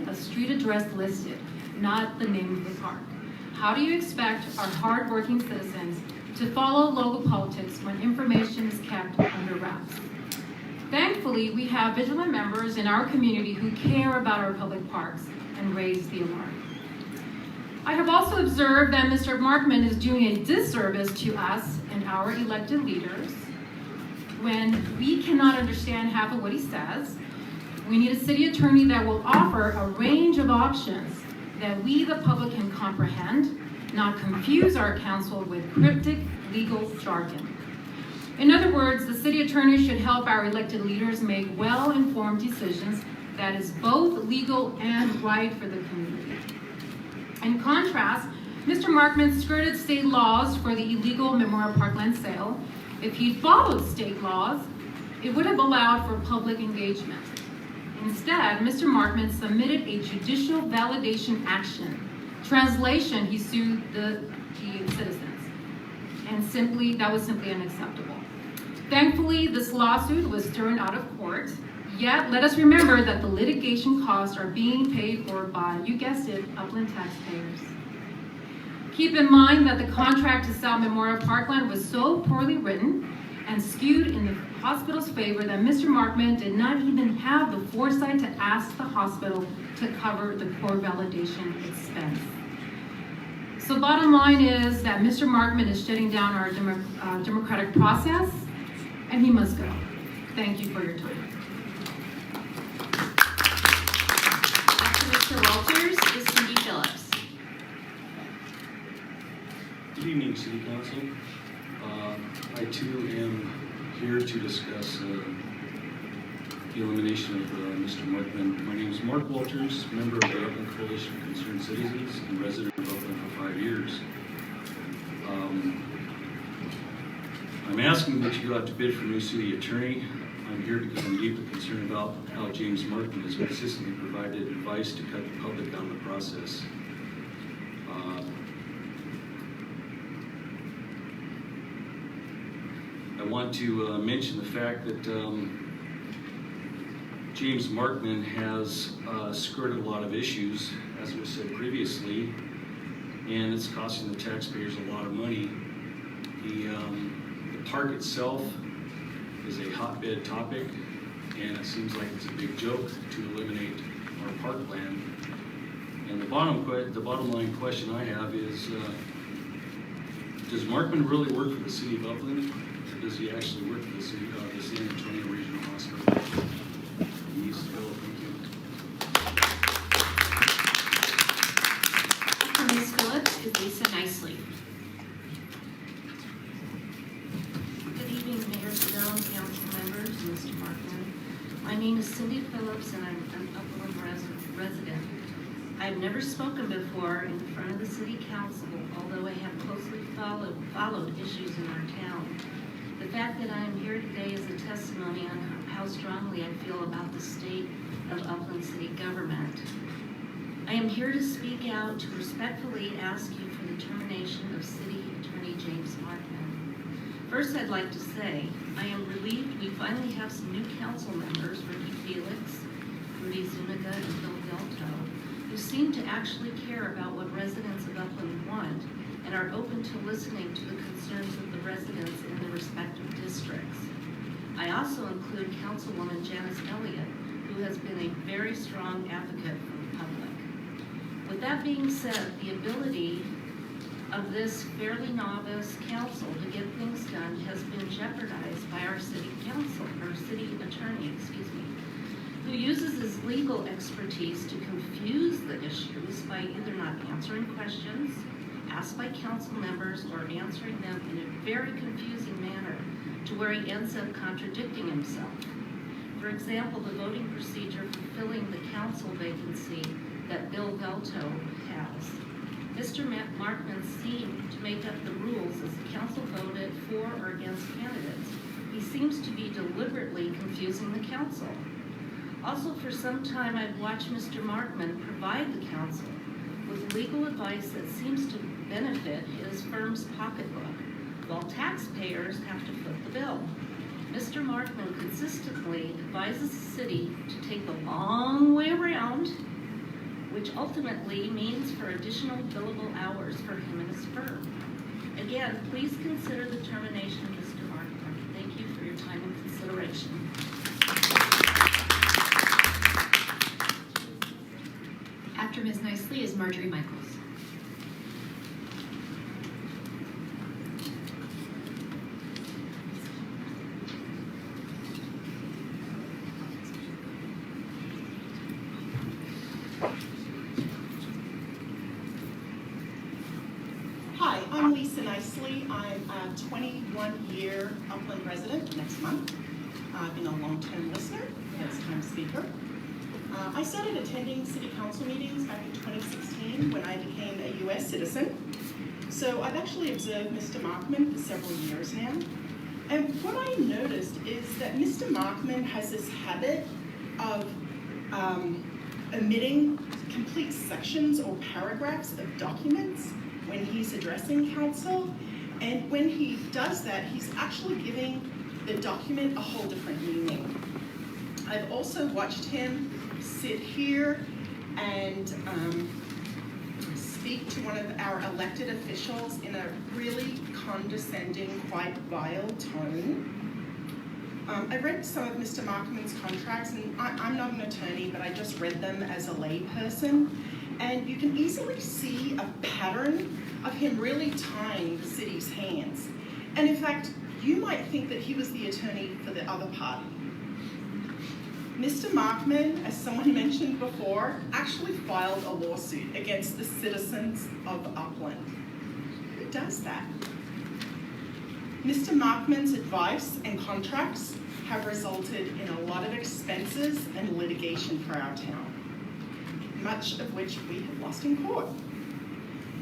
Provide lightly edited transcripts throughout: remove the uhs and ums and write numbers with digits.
a street address listed, not the name of the park. How do you expect our hardworking citizens to follow local politics when information is kept under wraps? Thankfully, we have vigilant members in our community who care about our public parks and raise the alarm. I have also observed that Mr. Markman is doing a disservice to us and our elected leaders when we cannot understand half of what he says. We need a city attorney that will offer a range of options that we, the public, can comprehend, not confuse our council with cryptic legal jargon. In other words, the city attorney should help our elected leaders make well-informed decisions that is both legal and right for the community. In contrast, Mr. Markman skirted state laws for the illegal Memorial Parkland sale. If he followed state laws, it would have allowed for public engagement. Instead, Mr. Markman submitted a judicial validation action. Translation, he sued the citizens. And that was simply unacceptable. Thankfully, this lawsuit was thrown out of court. Yet, let us remember that the litigation costs are being paid for by, you guessed it, Upland taxpayers. Keep in mind that the contract to sell Memorial Parkland was so poorly written and skewed in the hospital's favor that Mr. Markman did not even have the foresight to ask the hospital to cover the core validation expense. So bottom line is that Mr. Markman is shutting down our democratic process, and he must go. Thank you for your time. After Mr. Walters is Cindy Phillips. Good evening, City Council. I too am here to discuss the elimination of Mr. Markman. My name is Mark Walters, member of the Upland Coalition of Concerned Citizens and resident of Upland for 5 years. I'm asking that you go out to bid for a new city attorney. I'm here because I'm deeply concerned about how James Markman has consistently provided advice to cut the public out of the process. I want to mention the fact that James Markman has skirted a lot of issues, as was said previously, and it's costing the taxpayers a lot of money. The park itself is a hotbed topic, and it seems like it's a big joke to eliminate our parkland. And the bottom line question I have is, does Markman really work for the city of Upland? Or does he actually work for the city of the San Antonio Regional Hospital? He needs to go. Thank you. After Ms. Phillips is Lisa Nicely. Good evening, Mayor Stone, council members, Mr. Markman. My name is Cindy Phillips, and I'm an Upland resident. I've never spoken before in front of the city council, although I have closely followed issues in our town. The fact that I am here today is a testimony on how strongly I feel about the state of Upland city government. I am here to speak out to respectfully ask you for the termination of City Attorney James Markman. First, I'd like to say I am relieved we finally have some new council members, Ricky Felix, Rudy Zuniga, and Phil Delto, who seem to actually care about what residents of Upland want and are open to listening to the concerns of the residents in their respective districts. I also include Councilwoman Janice Elliott, who has been a very strong advocate for the public. With that being said, the ability of this fairly novice council to get things done has been jeopardized by our city council, or city attorney, who uses his legal expertise to confuse the issues by either not answering questions asked by council members or answering them in a very confusing manner to where he ends up contradicting himself. For example, the voting procedure for filling the council vacancy that Bill Velto has. Mr. Markman seemed to make up the rules as the council voted for or against candidates. He seems to be deliberately confusing the council. Also, for some time, I've watched Mr. Markman provide the council with legal advice that seems to benefit his firm's pocketbook, while taxpayers have to foot the bill. Mr. Markman consistently advises the city to take the long way around which ultimately means for additional billable hours for him and his firm. Again, please consider the termination of Mr. Markman. Thank you for your time and consideration. After Ms. Nicely is Marjorie Michaels. Hi, I'm Lisa Nicely. I'm a 21-year Upland resident next month. I've been a long-term listener, first-time speaker. I started attending city council meetings back in 2016 when I became a US citizen. So I've actually observed Mr. Markman for several years now. And what I noticed is that Mr. Markman has this habit of omitting complete sections or paragraphs of documents when he's addressing council. And when he does that, he's actually giving the document a whole different meaning. I've also watched him sit here and speak to one of our elected officials in a really condescending, quite vile tone. I read some of Mr. Markman's contracts, and I'm not an attorney, but I just read them as a layperson. And you can easily see a pattern of him really tying the city's hands. And in fact, you might think that he was the attorney for the other party. Mr. Markman, as someone mentioned before, actually filed a lawsuit against the citizens of Upland. Who does that? Mr. Markman's advice and contracts have resulted in a lot of expenses and litigation for our town, much of which we have lost in court.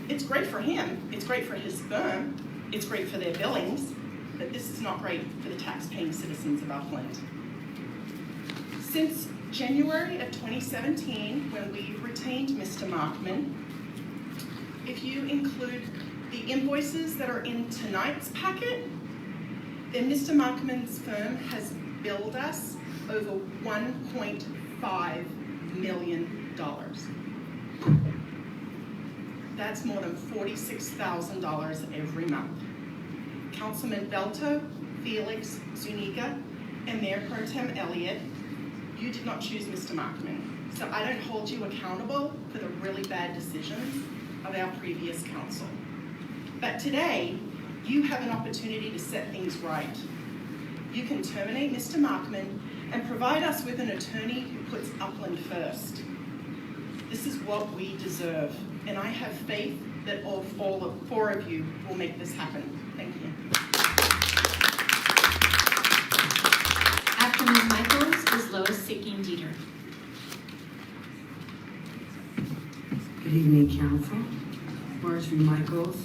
It's great for him, it's great for his firm, it's great for their billings, but this is not great for the tax-paying citizens of Upland. Since January of 2017, when we retained Mr. Markman, if you include the invoices that are in tonight's packet, then Mr. Markman's firm has billed us over $1.5 million. That's more than $46,000 every month. Councilman Belto, Felix, Zuniga, and Mayor Pro Tem Elliott, you did not choose Mr. Markman, so I don't hold you accountable for the really bad decisions of our previous council. But today, you have an opportunity to set things right. You can terminate Mr. Markman and provide us with an attorney who puts Upland first. This is what we deserve, and I have faith that all four of you will make this happen. Thank you. After Ms. Michaels is Lois Sicking Dieter. Good evening, Council. Marjorie Michaels.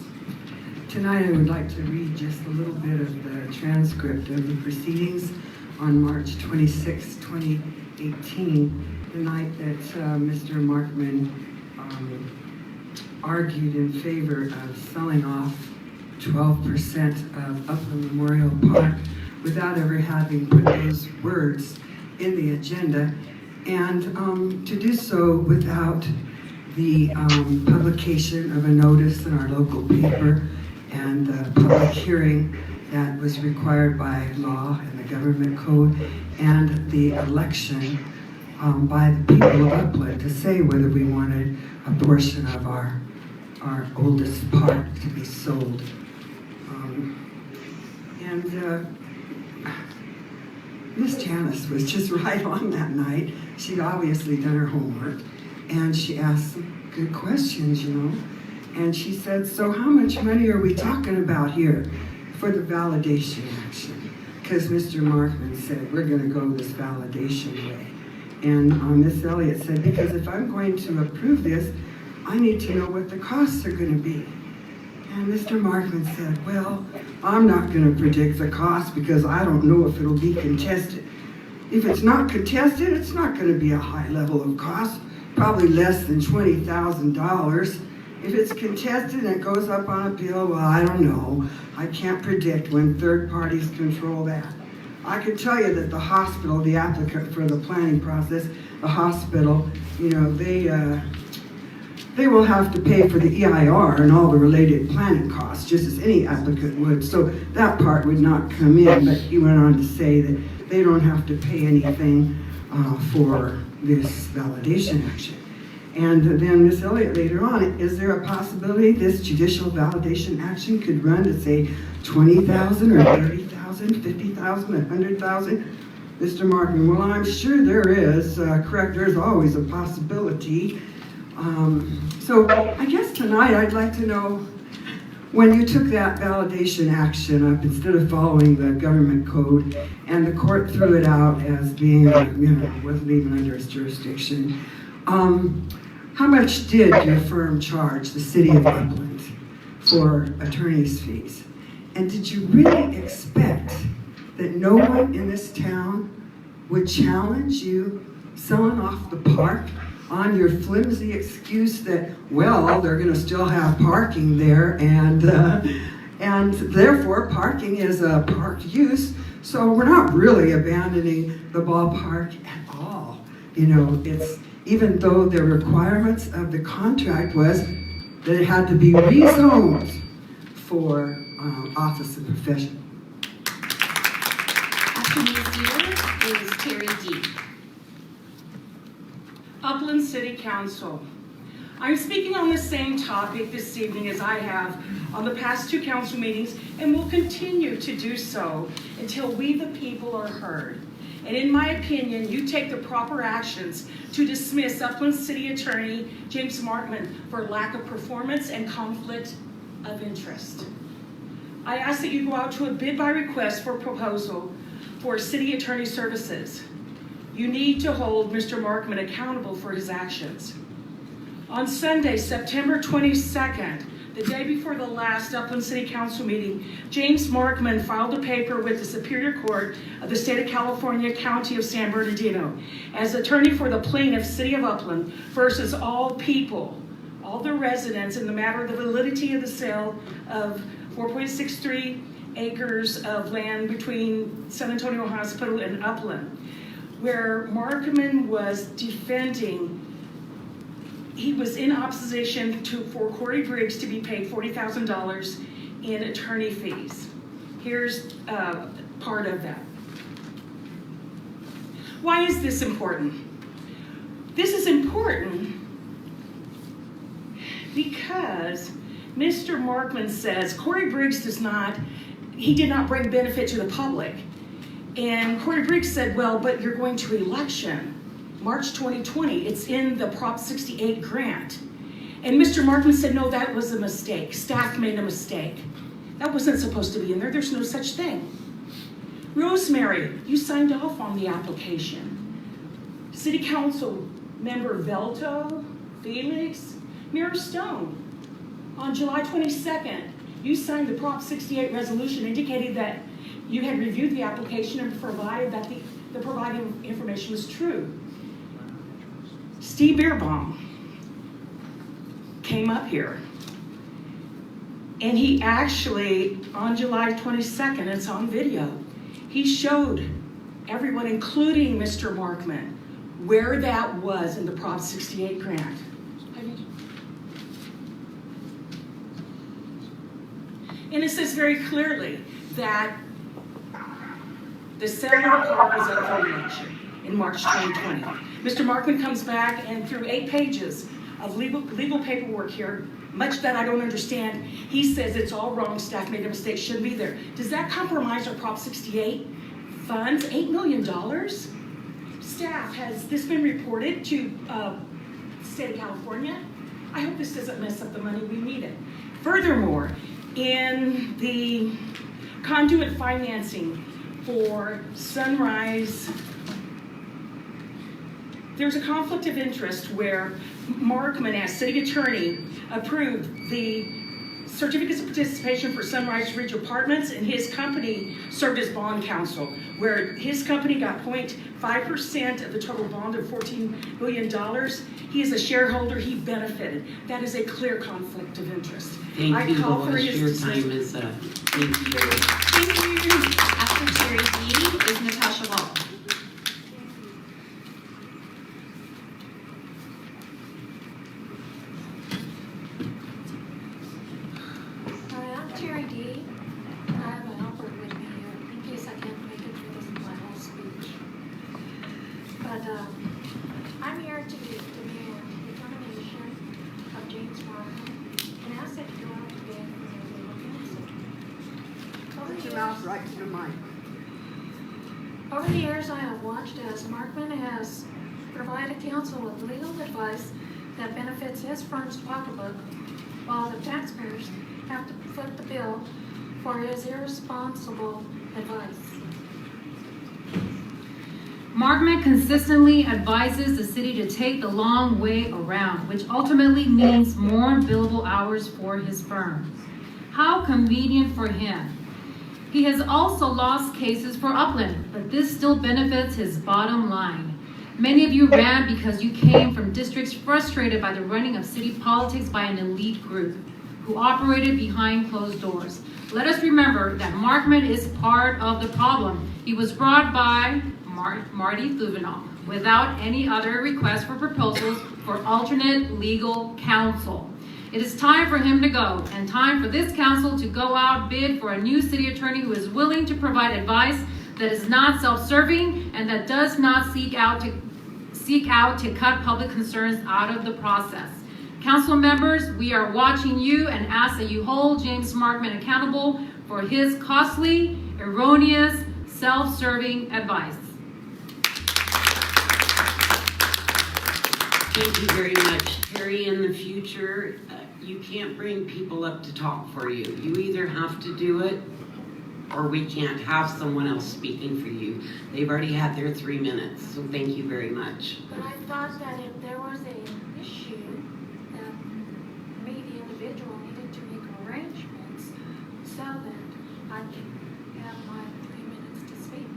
Tonight I would like to read just a little bit of the transcript of the proceedings on March 26, 2018, the night that Mr. Markman argued in favor of selling off 12% of Upland Memorial Park without ever having put those words in the agenda, and to do so without the publication of a notice in our local paper and the public hearing that was required by law and the government code, and the election by the people of Upland to say whether we wanted a portion of our oldest park to be sold. Miss Janice was just right on that night. She'd obviously done her homework, and she asked some good questions, you know. And she said, so how much money are we talking about here for the validation action? Because Mr. Markman said, we're gonna go this validation way. And Miss Elliott said, because if I'm going to approve this, I need to know what the costs are gonna be. And Mr. Markman said, well, I'm not gonna predict the cost because I don't know if it'll be contested. If it's not contested, it's not gonna be a high level of cost, probably less than $20,000. If it's contested and it goes up on appeal, well, I don't know. I can't predict when third parties control that. I can tell you that the hospital, the applicant for the planning process, the hospital, you know, they they will have to pay for the EIR and all the related planning costs, just as any applicant would. So that part would not come in, but he went on to say that they don't have to pay anything for this validation action. And then Ms. Elliott later on, is there a possibility this judicial validation action could run to say 20,000 or 30,000, 50,000, 100,000? Mr. Markman, well, I'm sure there is, correct, there's always a possibility. So I guess tonight I'd like to know, when you took that validation action up instead of following the government code and the court threw it out as being, wasn't even under its jurisdiction, how much did your firm charge the city of Upland for attorney's fees? And did you really expect that no one in this town would challenge you selling off the park on your flimsy excuse that, well, they're going to still have parking there, and therefore parking is a park use, so we're not really abandoning the ballpark at all. It's, even though the requirements of the contract was that it had to be rezoned for office and profession. After Ms. Wheeler is Terry D. Upland City Council. I'm speaking on the same topic this evening as I have on the past two council meetings, and will continue to do so until we the people are heard. And in my opinion, you take the proper actions to dismiss Upland City Attorney James Markman for lack of performance and conflict of interest. I ask that you go out to a bid by request for proposal for city attorney services. You need to hold Mr. Markman accountable for his actions. On Sunday, September 22nd, the day before the last Upland City Council meeting, James Markman filed a paper with the Superior Court of the State of California, County of San Bernardino, as attorney for the plaintiff, City of Upland, versus all people, all the residents, in the matter of the validity of the sale of 4.63 acres of land between San Antonio Hospital and Upland, where Markman was defending. He was in opposition for Corey Briggs to be paid $40,000 in attorney fees. Here's part of that. Why is this important? This is important because Mr. Markman says Corey Briggs did not bring benefit to the public. And Corey Briggs said, well, but you're going to election, March 2020. It's in the Prop 68 grant. And Mr. Markman said, no, that was a mistake. Staff made a mistake. That wasn't supposed to be in there. There's no such thing. Rosemary, you signed off on the application. City Council member Velto, Felix, Mayor Stone. On July 22nd, you signed the Prop 68 resolution indicating that you had reviewed the application and provided that the provided information was true. Steve Beerbaum came up here, and he actually, on July 22nd, it's on video, he showed everyone, including Mr. Markman, where that was in the Prop 68 grant. And it says very clearly that the sale of the park was up for election in March 2020. Mr. Markman comes back, and through 8 pages of legal paperwork here, much that I don't understand, he says it's all wrong, staff made a mistake, shouldn't be there. Does that compromise our Prop 68 funds, $8 million? Staff, has this been reported to the state of California? I hope this doesn't mess up the money we needed. Furthermore, in the conduit financing for Sunrise, there's a conflict of interest where Markman, as city attorney, approved the certificates of participation for Sunrise Ridge Apartments, and his company served as bond counsel, where his company got 0.5% of the total bond of $14 billion. He is a shareholder, he benefited. That is a clear conflict of interest. Thank you, call for Lois. his Your dismissal. time is up. Thank you. Thank you. After Terry D is Natasha Wall. talk right to the mic. Over the years, I have watched as Markman has provided counsel with legal advice that benefits his firm's pocketbook, while the taxpayers have to foot the bill for his irresponsible advice. Markman consistently advises the city to take the long way around, which ultimately means more billable hours for his firm. How convenient for him. He has also lost cases for Upland, but this still benefits his bottom line. Many of you ran because you came from districts frustrated by the running of city politics by an elite group who operated behind closed doors. Let us remember that Markman is part of the problem. He was brought by Marty Thuvenal without any other request for proposals for alternate legal counsel. It is time for him to go, and time for this council to go out bid for a new city attorney who is willing to provide advice that is not self-serving and that does not seek out to cut public concerns out of the process. Council members, we are watching you and ask that you hold James Markman accountable for his costly, erroneous, self-serving advice. Thank you very much. Harry, in the future, you can't bring people up to talk for you. You either have to do it or we can't have someone else speaking for you. They've already had their 3 minutes, so thank you very much. But I thought that if there was an issue, that maybe the individual needed to make arrangements so that I could have my 3 minutes to speak.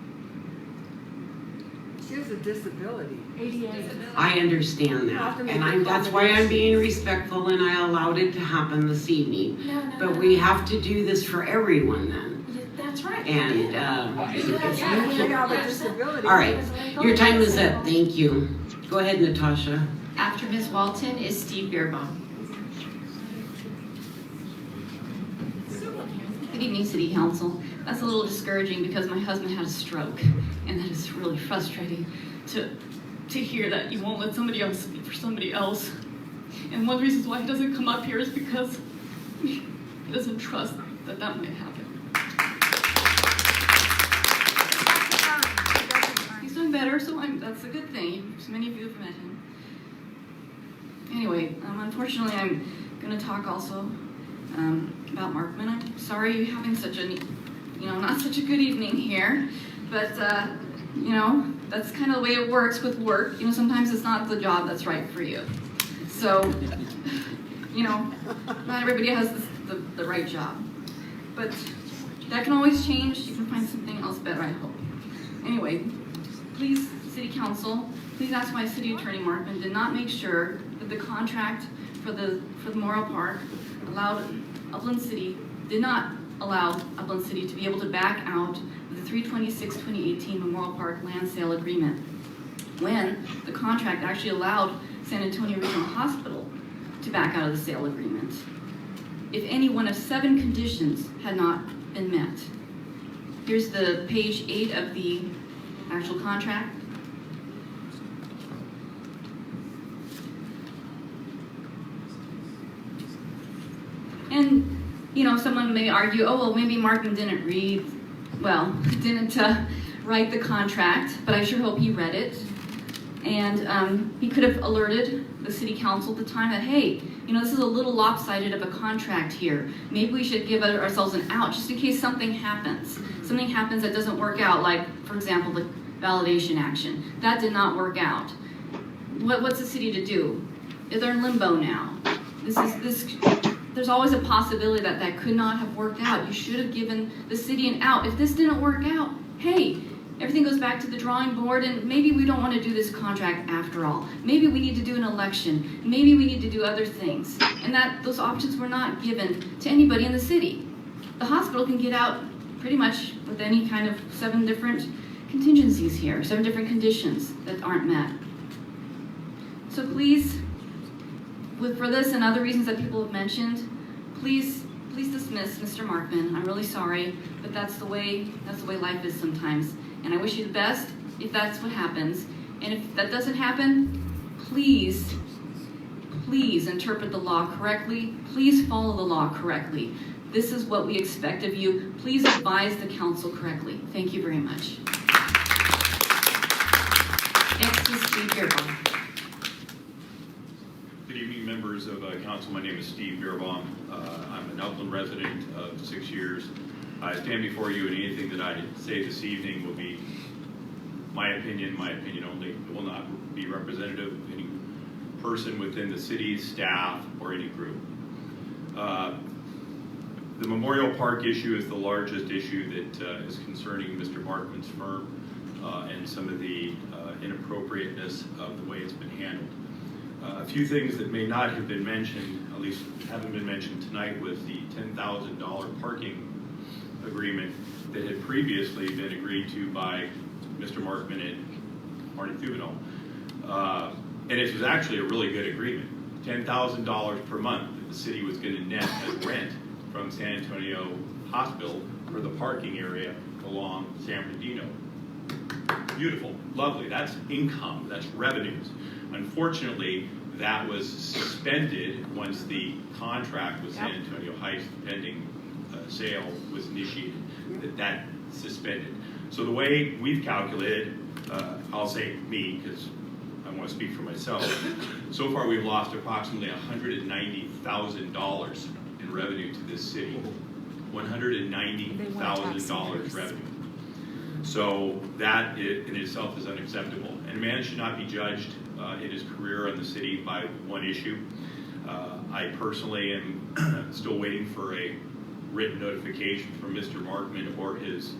She has a disability. I understand that, and that's why I'm being respectful and I allowed it to happen this evening. But we have to do this for everyone then. That's right. And, They have a disability. all right, your time is up. Thank you. Go ahead, Natasha. After Ms. Walton is Steve Beerbaum. Good evening, City Council. That's a little discouraging because my husband had a stroke, and that is really frustrating to hear that you won't let somebody else speak for somebody else. And one of the reasons why he doesn't come up here is because he doesn't trust that that might happen. He's doing better, so that's a good thing. So many of you have met him. Anyway, unfortunately, I'm going to talk also about Markman. I'm sorry you're having such a, not such a good evening here, but that's kind of the way it works with work. Sometimes it's not the job that's right for you. So, not everybody has the right job, but that can always change. You can find something else better, I hope. Anyway, please, City Council, please ask my City Attorney Markman did not make sure that the contract for the Memorial Park did not allow Upland City to be able to back out of the 3/26/2018 Memorial Park land sale agreement, when the contract actually allowed San Antonio Regional Hospital to back out of the sale agreement, if any one of 7 conditions had not been met. Here's the page 8 of the actual contract. And, someone may argue, oh, well, maybe Markman didn't write the contract, but I sure hope he read it. And he could have alerted the City Council at the time that, hey, this is a little lopsided of a contract here. Maybe we should give ourselves an out just in case something happens. Something happens that doesn't work out, like, for example, the validation action. That did not work out. What's the city to do? They're in limbo now. There's always a possibility that could not have worked out. You should have given the city an out. If this didn't work out, hey, everything goes back to the drawing board, and maybe we don't want to do this contract after all. Maybe we need to do an election. Maybe we need to do other things. And those options were not given to anybody in the city. The hospital can get out pretty much with any kind of 7 different contingencies here, 7 different conditions that aren't met. So please, for this and other reasons that people have mentioned, please dismiss Mr. Markman. I'm really sorry, but that's the way life is sometimes. And I wish you the best if that's what happens. And if that doesn't happen, please interpret the law correctly. Please follow the law correctly. This is what we expect of you. Please advise the council correctly. Thank you very much. Next is Steve Beerbaum. Good evening, members of council. My name is Steve Beerbaum. I'm an Upland resident of 6 years. I stand before you, and anything that I say this evening will be my opinion only. It will not be representative of any person within the city, staff, or any group. The Memorial Park issue is the largest issue that is concerning Mr. Markman's firm and some of the inappropriateness of the way it's been handled. A few things that may not have been mentioned, at least haven't been mentioned tonight, was the $10,000 parking agreement that had previously been agreed to by Mr. Markman and Marty Thuvenel. And it was actually a really good agreement. $10,000 per month that the city was going to net as rent from San Antonio Hospital for the parking area along San Bernardino. Beautiful, lovely, that's income, that's revenues. Unfortunately, that was suspended once the contract with San Antonio Heights pending sale was initiated. That suspended. So the way we've calculated, I'll say me because I want to speak for myself. So far, we've lost approximately $190,000 in revenue to this city. $190,000 revenue. So that in itself is unacceptable. And a man should not be judged in his career in the city by one issue. I personally am still waiting for a written notification from Mr. Markman or his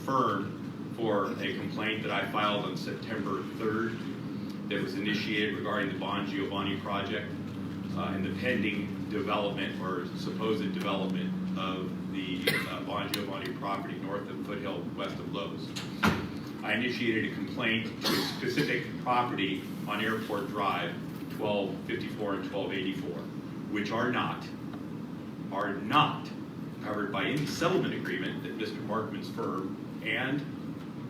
firm for a complaint that I filed on September 3rd that was initiated regarding the Bon Giovanni project and the pending development or supposed development of the Bon Giovanni property north of Foothill, west of Lowe's. I initiated a complaint to a specific property on Airport Drive, 1254 and 1284, which are not covered by any settlement agreement that Mr. Markman's firm and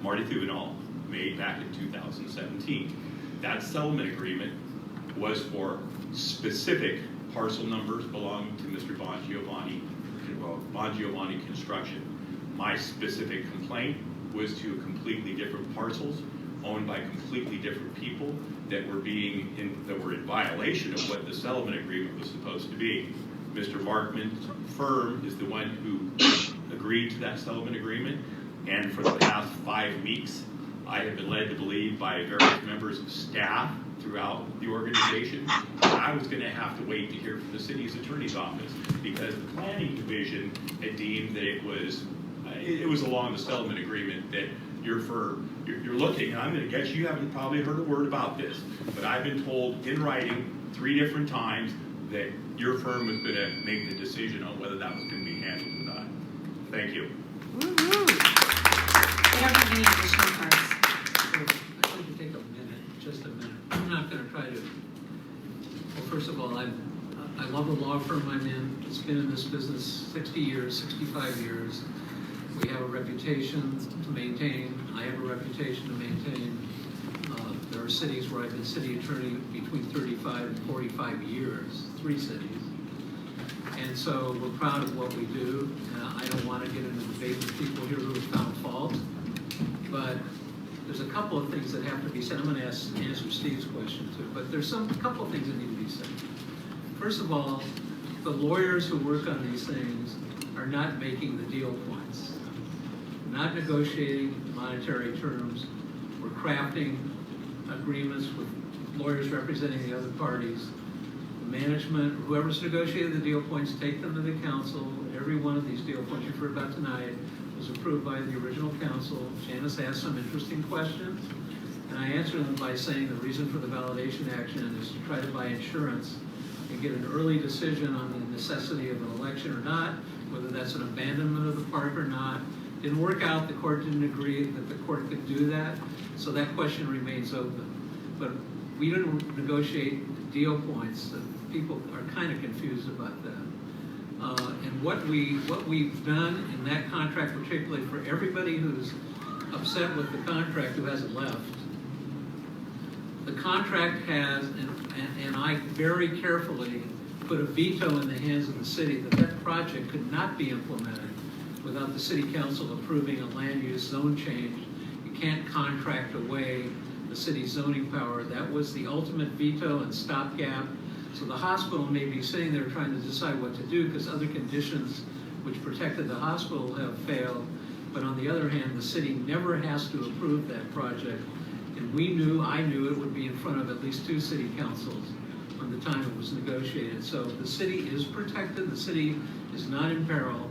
Marty Thuvenel made back in 2017. That settlement agreement was for specific parcel numbers belonging to Mr. Bon Giovanni Construction. My specific complaint was to completely different parcels owned by completely different people that were in violation of what the settlement agreement was supposed to be. Mr. Markman's firm is the one who agreed to that settlement agreement, and for the past 5 weeks, I have been led to believe by various members of staff throughout the organization I was going to have to wait to hear from the city's attorney's office because the planning division had deemed that it was along the settlement agreement that your firm, you're looking, and I'm going to guess you haven't probably heard a word about this, but I've been told in writing 3 different times that your firm was going to make the decision on whether that was going to be handled or not. Thank you. We don't have any additional cards. I'd like to take a minute, just a minute. I'm not going to try to. Well, first of all, I love the law firm I'm in. It's been in this business 60 years, 65 years. We have a reputation to maintain. I have a reputation to maintain. There are cities where I've been city attorney between 35 and 45 years, 3 cities. And so we're proud of what we do. I don't want to get into debate with people here who have found fault, but there's a couple of things that have to be said. I'm going to answer Steve's question too, but there's a couple of things that need to be said. First of all, the lawyers who work on these things are not making the deal points, not negotiating monetary terms. We're crafting agreements with lawyers representing the other parties. The management, whoever's negotiated the deal points, take them to the council. Every one of these deal points you've heard about tonight was approved by the original council. Janice asked some interesting questions, and I answered them by saying the reason for the validation action is to try to buy insurance and get an early decision on the necessity of an election or not, whether that's an abandonment of the park or not. Didn't work out. The court didn't agree that the court could do that, so that question remains open. But we didn't negotiate deal points. People are kind of confused about that. And what we've done in that contract, particularly for everybody who's upset with the contract who hasn't left, the contract has, and I very carefully put a veto in the hands of the city that that project could not be implemented without the city council approving a land use zone change. You can't contract away the city's zoning power. That was the ultimate veto and stopgap. So the hospital may be sitting there trying to decide what to do because other conditions which protected the hospital have failed. But on the other hand, the city never has to approve that project. And I knew it would be in front of at least 2 city councils from the time it was negotiated. So the city is protected. The city is not in peril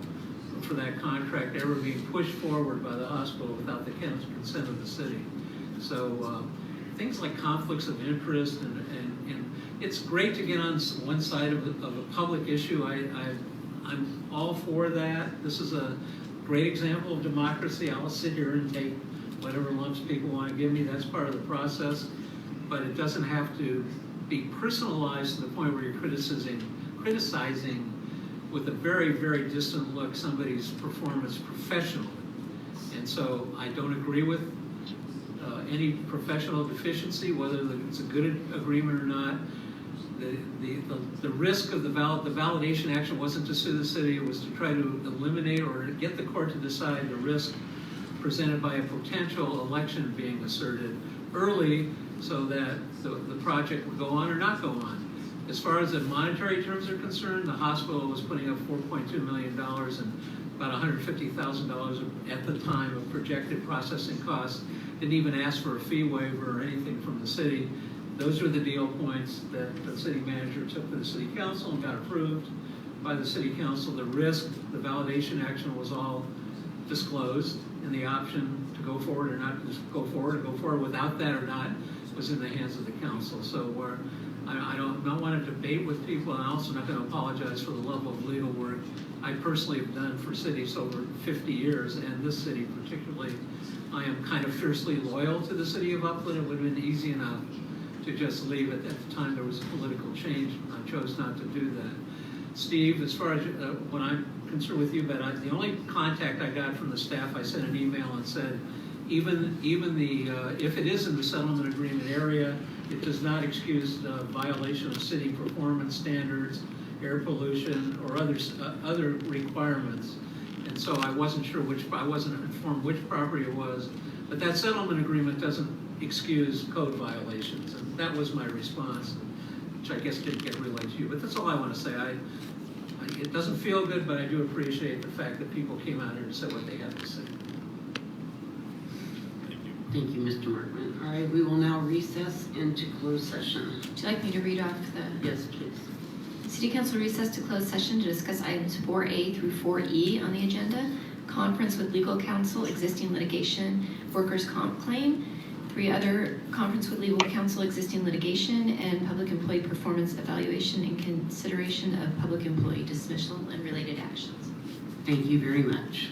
for that contract ever being pushed forward by the hospital without the consent of the city. So things like conflicts of interest and it's great to get on one side of a public issue. I'm all for that. This is a great example of democracy. I'll sit here and take whatever lumps people want to give me. That's part of the process. But it doesn't have to be personalized to the point where you're criticizing with a very, very distant look somebody's performance professionally. And so I don't agree with any professional deficiency, whether it's a good agreement or not. The risk of the validation action wasn't to sue the city, it was to try to eliminate or get the court to decide the risk presented by a potential election being asserted early so that the project would go on or not go on. As far as the monetary terms are concerned, the hospital was putting up $4.2 million and about $150,000 at the time of projected processing costs. Didn't even ask for a fee waiver or anything from the city. Those were the deal points that the city manager took to the city council and got approved by the city council. The risk, the validation action was all disclosed, and the option to go forward or not just go forward, or go forward without that or not, was in the hands of the council. So I don't want to debate with people, and I'm also not going to apologize for the level of legal work I personally have done for cities over 50 years, and this city particularly. I am kind of fiercely loyal to the city of Upland. It would have been easy enough to just leave it. At the time there was a political change, I chose not to do that. Steve, as far as when I'm concerned with you, but the only contact I got from the staff, I sent an email and said, even the if it is in the settlement agreement area, it does not excuse violation of city performance standards, air pollution, or other requirements. And so I wasn't sure I wasn't informed which property it was, but that settlement agreement doesn't excuse code violations, and that was my response, which I guess didn't get relayed to you. But that's all I want to say. It doesn't feel good, but I do appreciate the fact that people came out here and said what they had to say. Thank you, Mr. Markman. All right, we will now recess into closed session. Would you like me to read off the? Yes, please. City Council recess to closed session to discuss items 4A through 4E on the agenda. Conference with legal counsel, existing litigation, workers' comp claim. 3 other, conference with legal counsel, existing litigation, and public employee performance evaluation in consideration of public employee dismissal and related actions. Thank you very much.